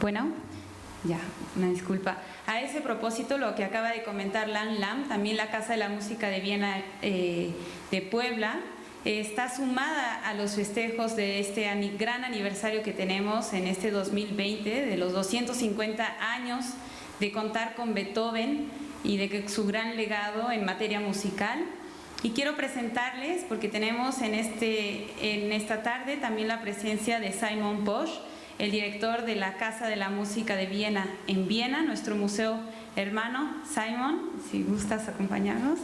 Bueno, ya, una disculpa. A ese propósito, lo que acaba de comentar Lan Lam, también la Casa de la Música de Viena de Puebla, está sumada a los festejos de este gran aniversario que tenemos en este 2020, de los 250 años de contar con Beethoven y de su gran legado en materia musical. Y quiero presentarles, porque tenemos en esta tarde también la presencia de Simon Posch, el director de la Casa de la Música de Viena en Viena, nuestro museo hermano. Simon, si gustas acompañarnos.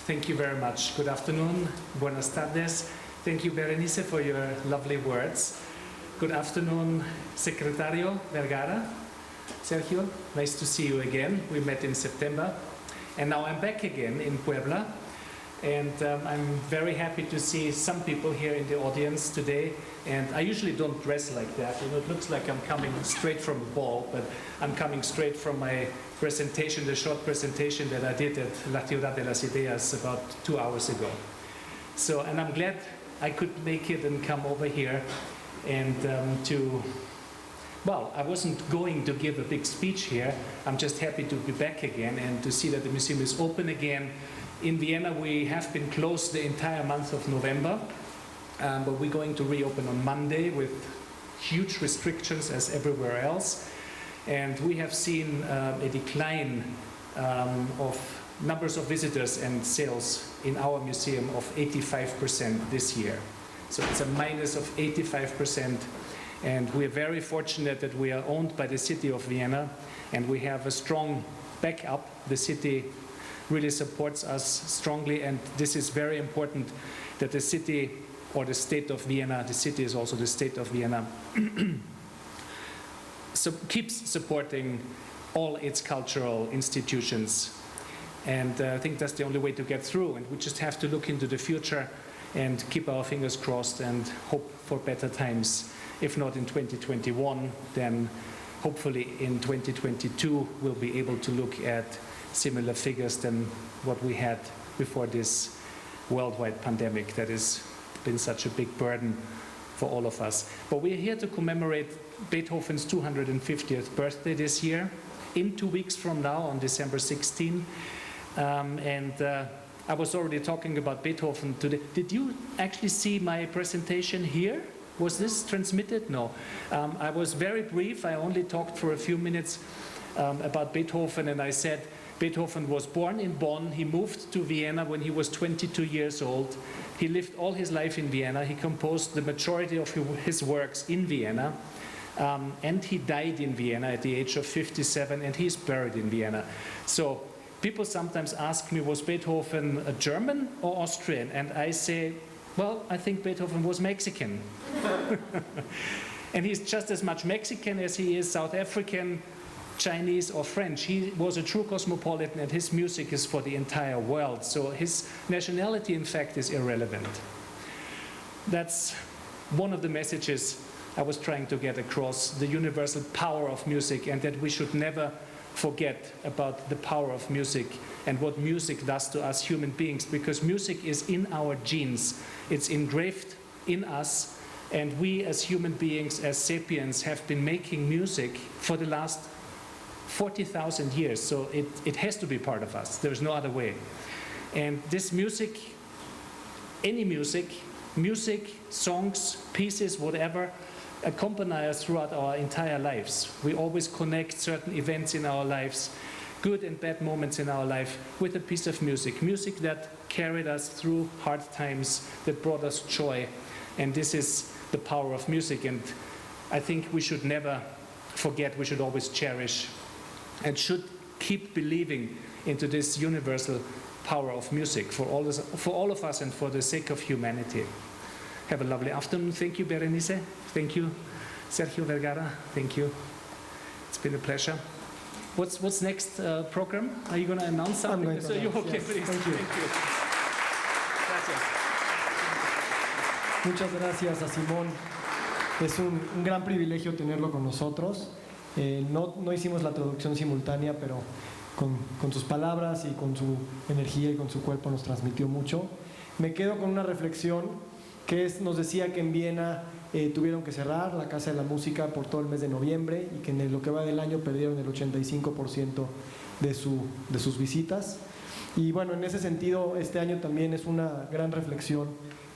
Thank you very much. Good afternoon. Buenas tardes. Thank you, Berenice, for your lovely words. Good afternoon, Secretario Vergara. Sergio, nice to see you again. We met in September. And now I'm back again in Puebla. And I'm very happy to see some people here in the audience today. And I usually don't dress like that. You know, it looks like I'm coming straight from a ball, but I'm coming straight from my presentation, the short presentation that I did at La Ciudad de las Ideas about 2 hours ago. So, and I'm glad I could make it and come over here and well, I wasn't going to give a big speech here. I'm just happy to be back again and to see that the museum is open again. In Vienna, we have been closed the entire month of November, but we're going to reopen on Monday with huge restrictions as everywhere else. And we have seen a decline of numbers of visitors and sales in our museum of 85% this year. So it's a minus of 85%. And we're very fortunate that we are owned by the city of Vienna and we have a strong backup. The city really supports us strongly, and this is very important that the city or the state of Vienna, the city is also the state of Vienna, so keeps supporting all its cultural institutions. And I think that's the only way to get through, and we just have to look into the future and keep our fingers crossed and hope for better times. If not in 2021, then hopefully in 2022 we'll be able to look at similar figures than what we had before this worldwide pandemic that has been such a big burden for all of us. But we're here to commemorate Beethoven's 250th birthday this year, in 2 weeks from now on December 16. I was already talking about Beethoven today. Did you actually see my presentation here? Was this transmitted? No. I was very brief. I only talked for a few minutes about Beethoven, and I said Beethoven was born in Bonn. He moved to Vienna when he was 22 years old. He lived all his life in Vienna. He composed the majority of his works in Vienna. And he died in Vienna at the age of 57, and he's buried in Vienna. So people sometimes ask me, was Beethoven a German or Austrian? And I say, well, I think Beethoven was Mexican. And he's just as much Mexican as he is South African, Chinese or French. He was a true cosmopolitan, and his music is for the entire world. So his nationality, in fact, is irrelevant. That's one of the messages I was trying to get across, the universal power of music, and that we should never forget about the power of music and what music does to us human beings, because music is in our genes. It's engraved in us, and we as human beings, as sapiens, have been making music for the last 40,000 years, so it has to be part of us. There's no other way. And this music, any music, songs, pieces, whatever, accompany us throughout our entire lives. We always connect certain events in our lives, good and bad moments in our life, with a piece of music. Music that carried us through hard times, that brought us joy. And this is the power of music. And I think we should never forget, we should always cherish and should keep believing into this universal power of music for all of us and for the sake of humanity. Have a lovely afternoon. Thank you, Berenice. Thank you, Sergio Vergara. Thank you. It's been a pleasure. What's next program? Are you going to announce something? I'm going to announce, okay, yes. please. Thank you. Gracias. Muchas gracias a Simón. Es un gran privilegio tenerlo con nosotros. No hicimos la traducción simultánea, pero con sus palabras y con su energía y con su cuerpo nos transmitió mucho. Me quedo con una reflexión que nos decía que en Viena tuvieron que cerrar la Casa de la Música por todo el mes de noviembre y que en lo que va del año perdieron el 85% de sus visitas. Y bueno, en ese sentido, este año también es una gran reflexión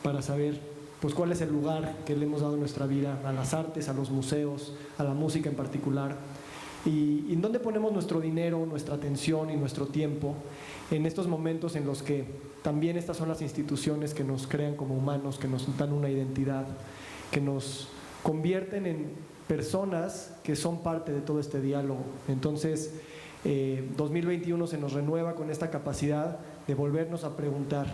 para saber pues, cuál es el lugar que le hemos dado en nuestra vida a las artes, a los museos, a la música en particular. Y en dónde ponemos nuestro dinero, nuestra atención y nuestro tiempo en estos momentos en los que también estas son las instituciones que nos crean como humanos, que nos dan una identidad, que nos convierten en personas que son parte de todo este diálogo. Entonces, 2021 se nos renueva con esta capacidad de volvernos a preguntar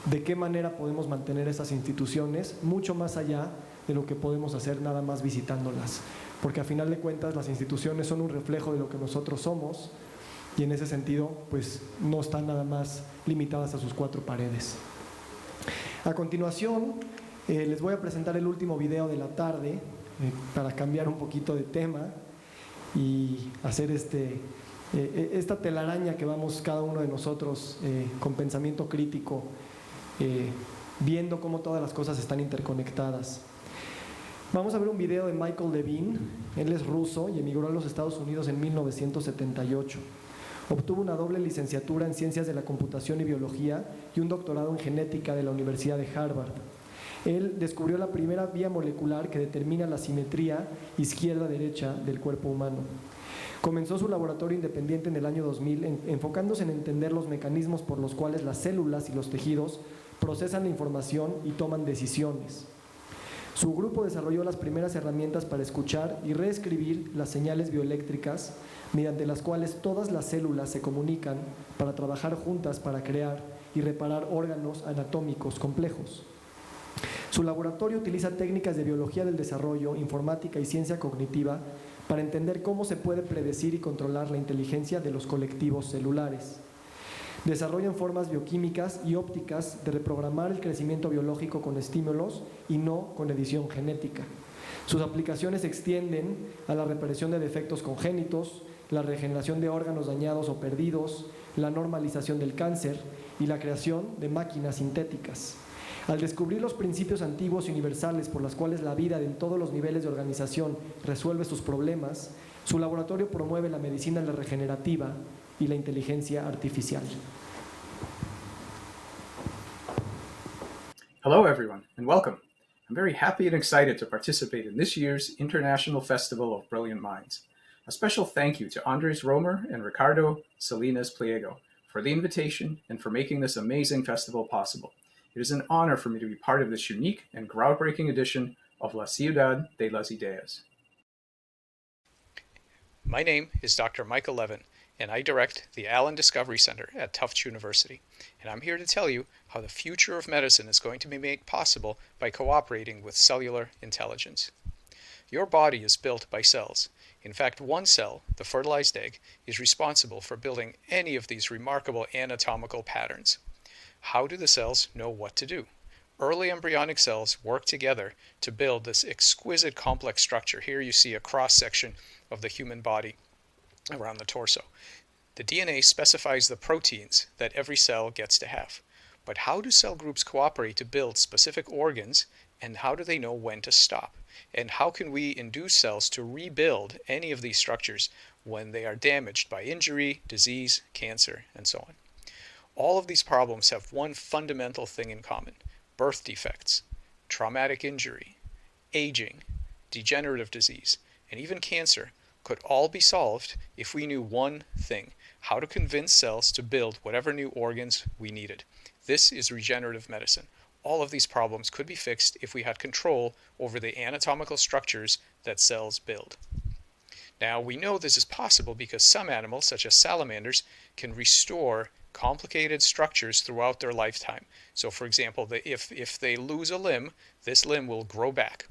de qué manera podemos mantener esas instituciones mucho más allá de lo que podemos hacer nada más visitándolas, porque a final de cuentas las instituciones son un reflejo de lo que nosotros somos y en ese sentido pues no están nada más limitadas a sus cuatro paredes. A continuación les voy a presentar el último video de la tarde para cambiar un poquito de tema y hacer esta telaraña que vamos cada uno de nosotros con pensamiento crítico, viendo cómo todas las cosas están interconectadas. Vamos a ver un video de Michael Levin. Él es ruso y emigró a los Estados Unidos en 1978. Obtuvo una doble licenciatura en Ciencias de la Computación y Biología y un doctorado en Genética de la Universidad de Harvard. Él descubrió la primera vía molecular que determina la simetría izquierda-derecha del cuerpo humano. Comenzó su laboratorio independiente en el año 2000, enfocándose en entender los mecanismos por los cuales las células y los tejidos procesan la información y toman decisiones. Su grupo desarrolló las primeras herramientas para escuchar y reescribir las señales bioeléctricas, mediante las cuales todas las células se comunican para trabajar juntas para crear y reparar órganos anatómicos complejos. Su laboratorio utiliza técnicas de biología del desarrollo, informática y ciencia cognitiva para entender cómo se puede predecir y controlar la inteligencia de los colectivos celulares. Desarrollan formas bioquímicas y ópticas de reprogramar el crecimiento biológico con estímulos y no con edición genética. Sus aplicaciones se extienden a la reparación de defectos congénitos, la regeneración de órganos dañados o perdidos, la normalización del cáncer y la creación de máquinas sintéticas. Al descubrir los principios antiguos y universales por los cuales la vida en todos los niveles de organización resuelve sus problemas, su laboratorio promueve la medicina regenerativa y la inteligencia artificial. Hello everyone, and welcome. I'm very happy and excited to participate in this year's International Festival of Brilliant Minds. A special thank you to Andres Romer and Ricardo Salinas Pliego for the invitation and for making this amazing festival possible. It is an honor for me to be part of this unique and groundbreaking edition of La Ciudad de las Ideas. My name is Dr. Michael Levin, and I direct the Allen Discovery Center at Tufts University. And I'm here to tell you how the future of medicine is going to be made possible by cooperating with cellular intelligence. Your body is built by cells. In fact, one cell, the fertilized egg, is responsible for building any of these remarkable anatomical patterns. How do the cells know what to do? Early embryonic cells work together to build this exquisite complex structure. Here you see a cross-section of the human body around the torso. The DNA specifies the proteins that every cell gets to have. But how do cell groups cooperate to build specific organs, and how do they know when to stop? And how can we induce cells to rebuild any of these structures when they are damaged by injury, disease, cancer, and so on? All of these problems have one fundamental thing in common: birth defects, traumatic injury, aging, degenerative disease, and even cancer could all be solved if we knew one thing: how to convince cells to build whatever new organs we needed. This is regenerative medicine. All of these problems could be fixed if we had control over the anatomical structures that cells build. Now, we know this is possible because some animals, such as salamanders, can restore complicated structures throughout their lifetime. So, for example, if they lose a limb, this limb will grow back.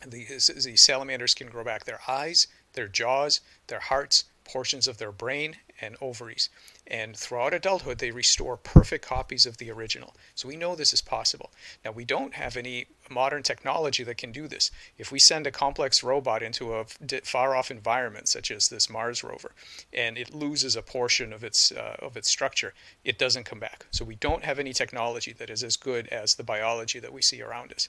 The salamanders can grow back their eyes, their jaws, their hearts, portions of their brain, and ovaries. And throughout adulthood, they restore perfect copies of the original. So we know this is possible. Now, we don't have any modern technology that can do this. If we send a complex robot into a far-off environment, such as this Mars rover, and it loses a portion of its structure, it doesn't come back. So we don't have any technology that is as good as the biology that we see around us.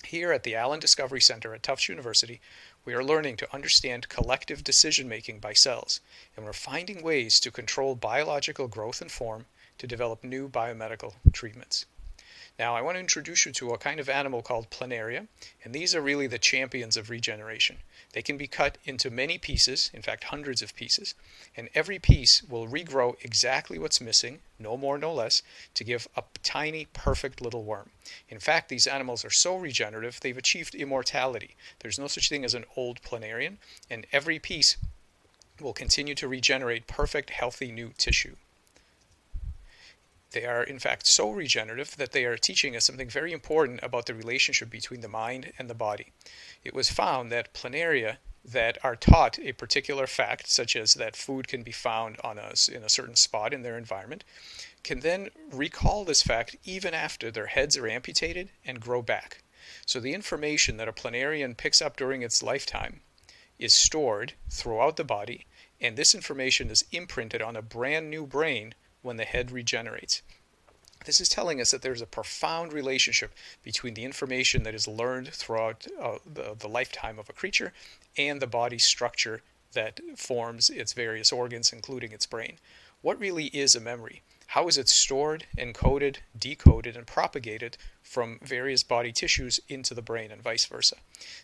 Here at the Allen Discovery Center at Tufts University, we are learning to understand collective decision-making by cells, and we're finding ways to control biological growth and form to develop new biomedical treatments. Now, I want to introduce you to a kind of animal called planaria, and these are really the champions of regeneration. They can be cut into many pieces, in fact hundreds of pieces, and every piece will regrow exactly what's missing, no more, no less, to give a tiny, perfect little worm. In fact, these animals are so regenerative, they've achieved immortality. There's no such thing as an old planarian, and every piece will continue to regenerate perfect, healthy new tissue. They are, in fact, so regenerative that they are teaching us something very important about the relationship between the mind and the body. It was found that planaria that are taught a particular fact, such as that food can be found in a certain spot in their environment, can then recall this fact even after their heads are amputated and grow back. So the information that a planarian picks up during its lifetime is stored throughout the body, and this information is imprinted on a brand new brain when the head regenerates. This is telling us that there's a profound relationship between the information that is learned throughout the lifetime of a creature and the body structure that forms its various organs, including its brain. What really is a memory? How is it stored, encoded, decoded, and propagated from various body tissues into the brain and vice versa?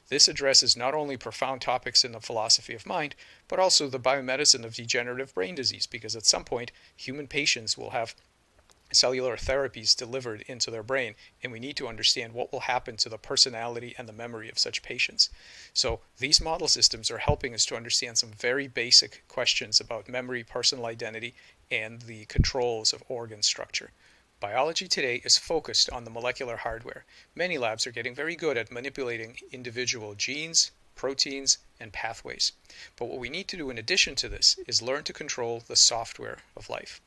This addresses not only profound topics in the philosophy of mind, but also the biomedicine of degenerative brain disease, because at some point, human patients will have cellular therapies delivered into their brain, and we need to understand what will happen to the personality and the memory of such patients. So these model systems are helping us to understand some very basic questions about memory, personal identity, and the controls of organ structure. Biology today is focused on the molecular hardware. Many labs are getting very good at manipulating individual genes, proteins, and pathways. But what we need to do in addition to this is learn to control the software of life.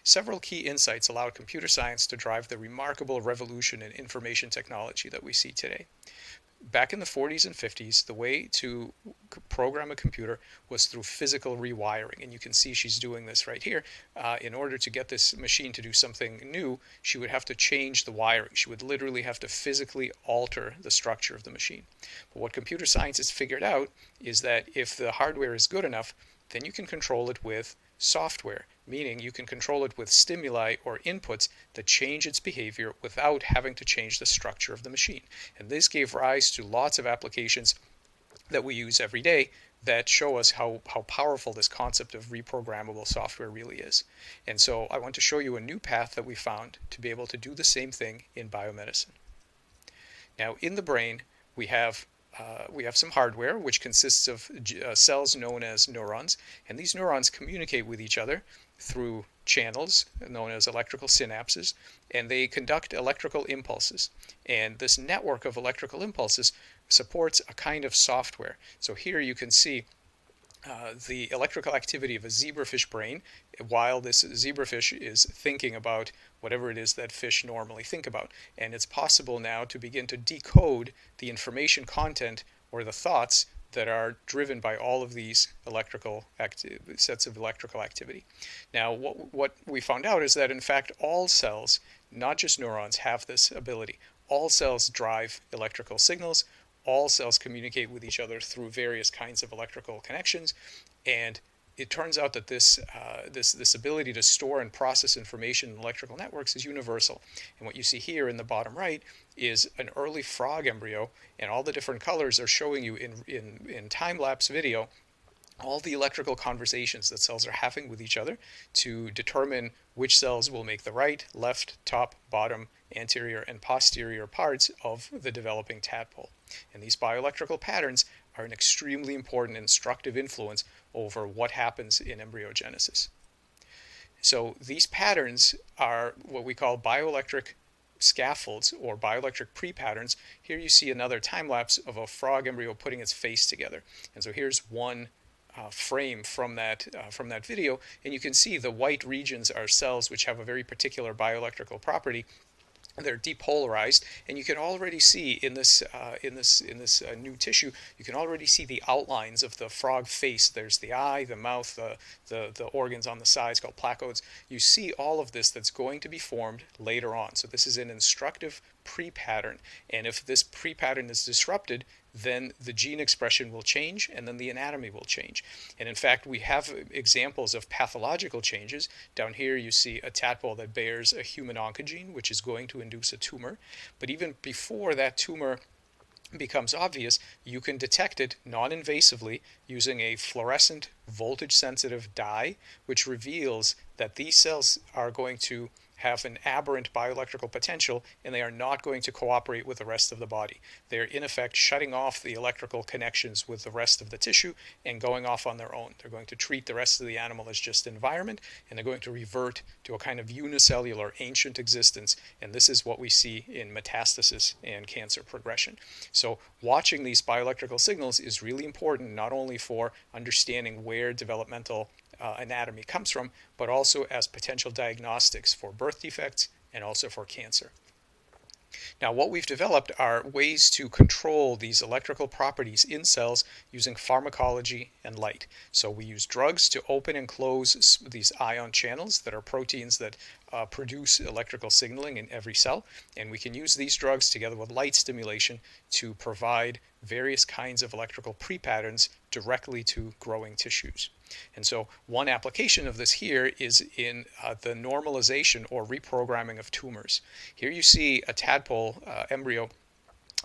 Several key insights allowed computer science to drive the remarkable revolution in information technology that we see today. Back in the 40s and 50s, the way to program a computer was through physical rewiring. And you can see she's doing this right here. In order to get this machine to do something new, she would have to change the wiring. She would literally have to physically alter the structure of the machine. But what computer scientists figured out is that if the hardware is good enough, then you can control it with software, meaning you can control it with stimuli or inputs that change its behavior without having to change the structure of the machine. And this gave rise to lots of applications that we use every day that show us how powerful this concept of reprogrammable software really is. And so I want to show you a new path that we found to be able to do the same thing in biomedicine. Now, in the brain, we have some hardware which consists of cells known as neurons, and these neurons communicate with each other through channels known as electrical synapses, and they conduct electrical impulses. And this network of electrical impulses supports a kind of software. So here you can see the electrical activity of a zebrafish brain while this zebrafish is thinking about whatever it is that fish normally think about. And it's possible now to begin to decode the information content or the thoughts that are driven by all of these sets of electrical activity. Now, what we found out is that, in fact, all cells, not just neurons, have this ability. All cells drive electrical signals. All cells communicate with each other through various kinds of electrical connections, and it turns out that this ability to store and process information in electrical networks is universal. And what you see here in the bottom right is an early frog embryo, and all the different colors are showing you in time-lapse video all the electrical conversations that cells are having with each other to determine which cells will make the right, left, top, bottom, anterior, and posterior parts of the developing tadpole. And these bioelectrical patterns are an extremely important instructive influence over what happens in embryogenesis. So these patterns are what we call bioelectric scaffolds or bioelectric pre-patterns. Here you see another time lapse of a frog embryo putting its face together. And so here's one frame from that video, and you can see the white regions are cells which have a very particular bioelectrical property. They're depolarized, and you can already see in this new tissue, you can already see the outlines of the frog face. There's the eye, the mouth, the organs on the sides called placodes. You see all of this that's going to be formed later on. So this is an instructive pre-pattern, and if this pre-pattern is disrupted, then the gene expression will change, and then the anatomy will change. And in fact, we have examples of pathological changes. Down here you see a tadpole that bears a human oncogene, which is going to induce a tumor. But even before that tumor becomes obvious, you can detect it non-invasively using a fluorescent voltage-sensitive dye, which reveals that these cells are going to have an aberrant bioelectrical potential, and they are not going to cooperate with the rest of the body. They're in effect shutting off the electrical connections with the rest of the tissue and going off on their own. They're going to treat the rest of the animal as just environment, and they're going to revert to a kind of unicellular ancient existence, and this is what we see in metastasis and cancer progression. So watching these bioelectrical signals is really important, not only for understanding where developmental anatomy comes from, but also as potential diagnostics for birth defects and also for cancer. Now, what we've developed are ways to control these electrical properties in cells using pharmacology and light. So we use drugs to open and close these ion channels that are proteins that produce electrical signaling in every cell, and we can use these drugs together with light stimulation to provide various kinds of electrical pre-patterns directly to growing tissues. And so one application of this here is in the normalization or reprogramming of tumors. Here you see a tadpole embryo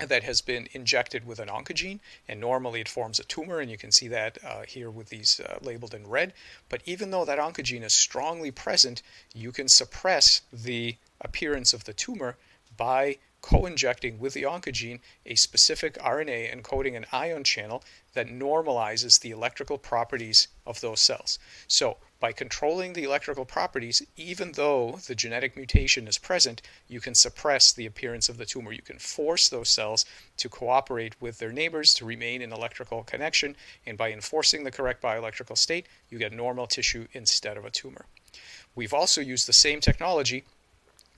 that has been injected with an oncogene, and normally it forms a tumor, and you can see that here with these labeled in red. But even though that oncogene is strongly present, you can suppress the appearance of the tumor by co-injecting with the oncogene a specific RNA encoding an ion channel that normalizes the electrical properties of those cells. So by controlling the electrical properties, even though the genetic mutation is present, you can suppress the appearance of the tumor. You can force those cells to cooperate with their neighbors to remain in electrical connection, and by enforcing the correct bioelectrical state, you get normal tissue instead of a tumor. We've also used the same technology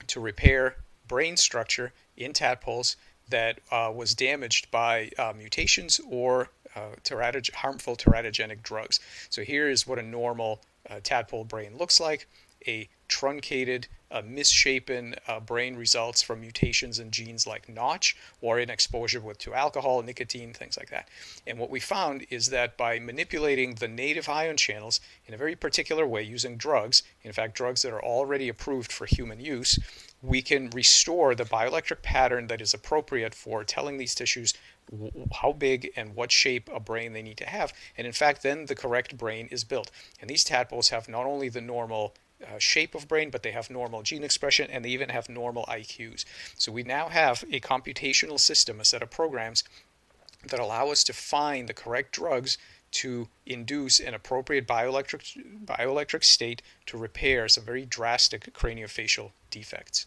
to repair brain structure in tadpoles that was damaged by mutations or harmful teratogenic drugs. So here is what a normal tadpole brain looks like. A truncated, misshapen brain results from mutations in genes like Notch or in exposure to alcohol, nicotine, things like that. And what we found is that by manipulating the native ion channels in a very particular way using drugs, in fact drugs that are already approved for human use, we can restore the bioelectric pattern that is appropriate for telling these tissues how big and what shape a brain they need to have. And in fact, then the correct brain is built. And these tadpoles have not only the normal shape of brain, but they have normal gene expression, and they even have normal IQs. So we now have a computational system, a set of programs that allow us to find the correct drugs to induce an appropriate bioelectric state to repair some very drastic craniofacial defects.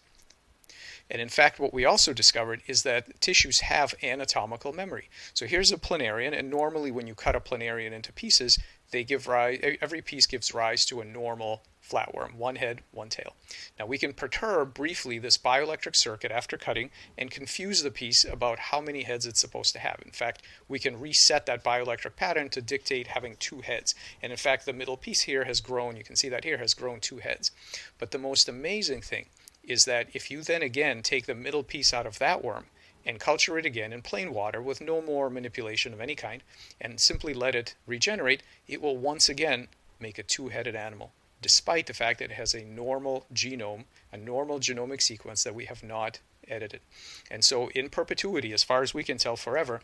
And in fact, what we also discovered is that tissues have anatomical memory. So here's a planarian, and normally when you cut a planarian into pieces, they give rise, every piece gives rise to a normal flatworm, one head, one tail. Now we can perturb briefly this bioelectric circuit after cutting and confuse the piece about how many heads it's supposed to have. In fact, we can reset that bioelectric pattern to dictate having 2 heads. And in fact, the middle piece here has grown, you can see that here, has grown 2 heads. But the most amazing thing is that if you then again take the middle piece out of that worm and culture it again in plain water with no more manipulation of any kind and simply let it regenerate, it will once again make a 2-headed animal, despite the fact that it has a normal genome, a normal genomic sequence that we have not edited. And so in perpetuity, as far as we can tell forever,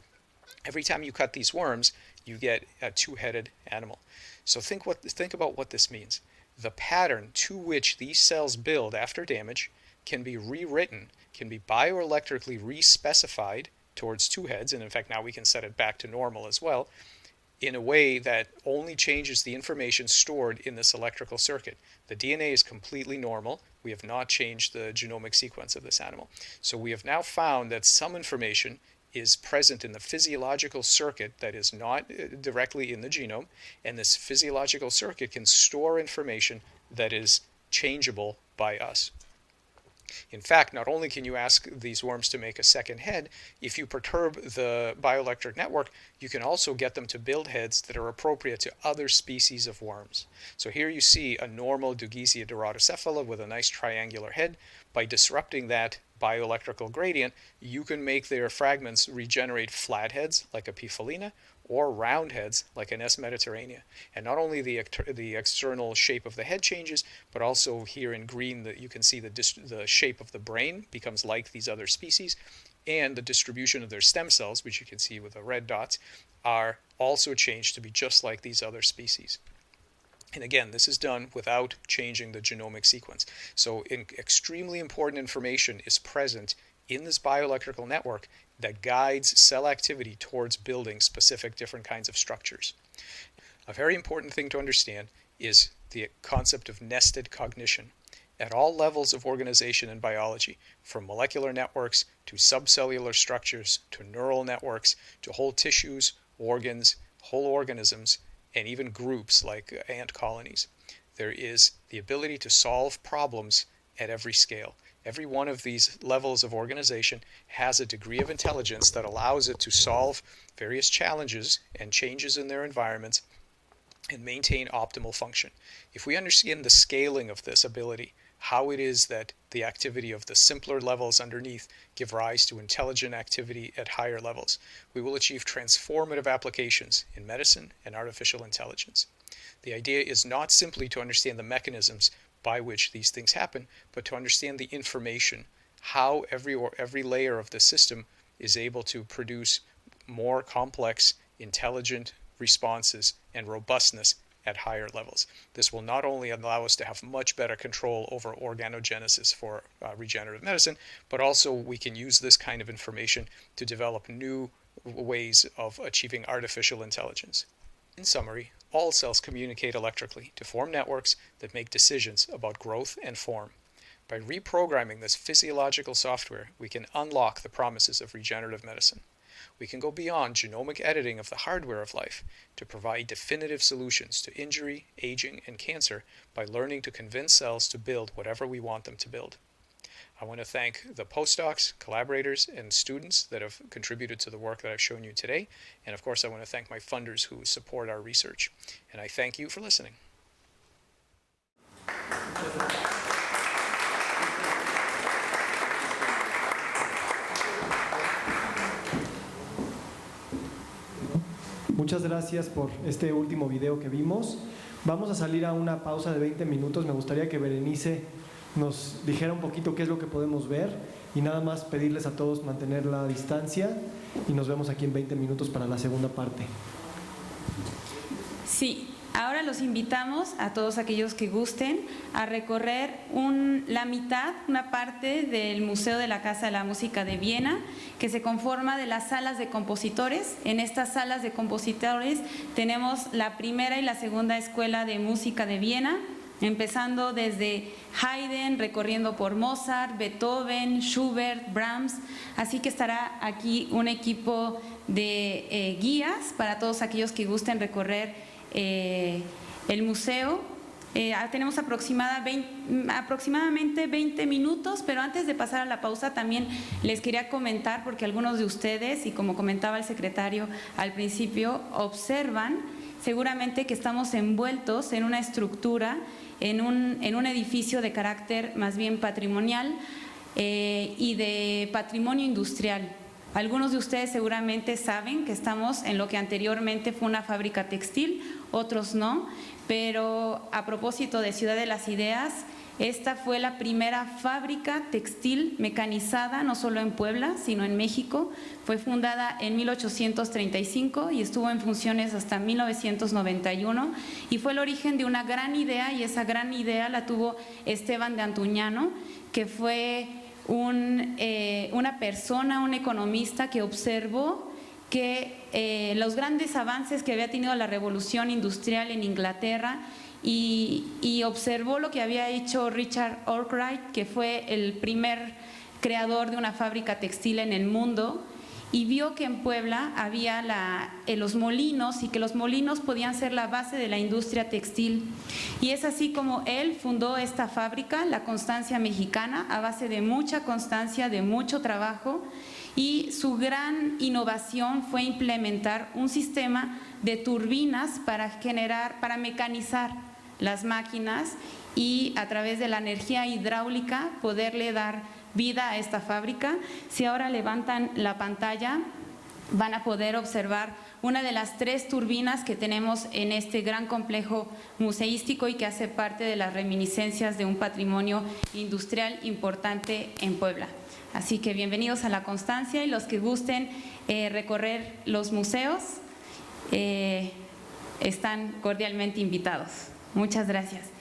every time you cut these worms, you get a 2-headed animal. So think about what this means. The pattern to which these cells build after damage can be rewritten, can be bioelectrically respecified towards 2 heads, and in fact now we can set it back to normal as well, in a way that only changes the information stored in this electrical circuit. The DNA is completely normal. We have not changed the genomic sequence of this animal. So we have now found that some information is present in the physiological circuit that is not directly in the genome, and this physiological circuit can store information that is changeable by us. In fact, not only can you ask these worms to make a second head, if you perturb the bioelectric network, you can also get them to build heads that are appropriate to other species of worms. So here you see a normal Dugisia doratocephala with a nice triangular head. By disrupting that bioelectrical gradient, you can make their fragments regenerate flat heads like a Piphalina or round heads like an S. mediterranea. And not only the external shape of the head changes, but also here in green that you can see the shape of the brain becomes like these other species, and the distribution of their stem cells, which you can see with the red dots, are also changed to be just like these other species. And again, this is done without changing the genomic sequence. So extremely important information is present in this bioelectrical network that guides cell activity towards building specific different kinds of structures. A very important thing to understand is the concept of nested cognition. At all levels of organization in biology, from molecular networks to subcellular structures to neural networks to whole tissues, organs, whole organisms, and even groups like ant colonies, there is the ability to solve problems at every scale. Every one of these levels of organization has a degree of intelligence that allows it to solve various challenges and changes in their environments and maintain optimal function. If we understand the scaling of this ability, how it is that the activity of the simpler levels underneath give rise to intelligent activity at higher levels, we will achieve transformative applications in medicine and artificial intelligence. The idea is not simply to understand the mechanisms by which these things happen, but to understand the information, how every layer of the system is able to produce more complex, intelligent responses and robustness at higher levels. This will not only allow us to have much better control over organogenesis for regenerative medicine, but also we can use this kind of information to develop new ways of achieving artificial intelligence. In summary, all cells communicate electrically to form networks that make decisions about growth and form. By reprogramming this physiological software, we can unlock the promises of regenerative medicine. We can go beyond genomic editing of the hardware of life to provide definitive solutions to injury, aging, and cancer by learning to convince cells to build whatever we want them to build. I want to thank the postdocs, collaborators, and students that have contributed to the work that I've shown you today. And of course, I want to thank my funders who support our research. And I thank you for listening. Muchas gracias por este último video que vimos. Vamos a salir a una pausa de 20 minutos. Me gustaría que Berenice nos dijera un poquito qué es lo que podemos ver y nada más pedirles a todos mantener la distancia y nos vemos aquí en 20 minutos para la segunda parte. Sí, ahora los invitamos a todos aquellos que gusten a recorrer la mitad, una parte del Museo de la Casa de la Música de Viena, que se conforma de las salas de compositores. En estas salas de compositores tenemos la primera y la segunda escuela de música de Viena, empezando desde Haydn, recorriendo por Mozart, Beethoven, Schubert, Brahms. Así que estará aquí un equipo de guías para todos aquellos que gusten recorrer el museo. Tenemos aproximadamente 20 minutos, pero antes de pasar a la pausa también les quería comentar, porque algunos de ustedes, y como comentaba el secretario al principio, observan seguramente que estamos envueltos en una estructura, en un edificio de carácter más bien patrimonial y de patrimonio industrial. Algunos de ustedes seguramente saben que estamos en lo que anteriormente fue una fábrica textil, otros no, pero a propósito de Ciudad de las Ideas, esta fue la primera fábrica textil mecanizada, no solo en Puebla, sino en México. Fue fundada en 1835 y estuvo en funciones hasta 1991 y fue el origen de una gran idea, y esa gran idea la tuvo Esteban de Antuñano, que fue una persona, un economista que observó que los grandes avances que había tenido la revolución industrial en Inglaterra y observó lo que había hecho Richard Arkwright, que fue el primer creador de una fábrica textil en el mundo, y vio que en Puebla había los molinos y que los molinos podían ser la base de la industria textil. Y es así como él fundó esta fábrica, la Constancia Mexicana, a base de mucha constancia, de mucho trabajo, y su gran innovación fue implementar un sistema de turbinas para mecanizar las máquinas y a través de la energía hidráulica poderle dar vida a esta fábrica. Si ahora levantan la pantalla, van a poder observar una de las 3 turbinas que tenemos en este gran complejo museístico y que hace parte de las reminiscencias de un patrimonio industrial importante en Puebla. Así que bienvenidos a La Constancia, y los que gusten recorrer los museos están cordialmente invitados. Muchas gracias.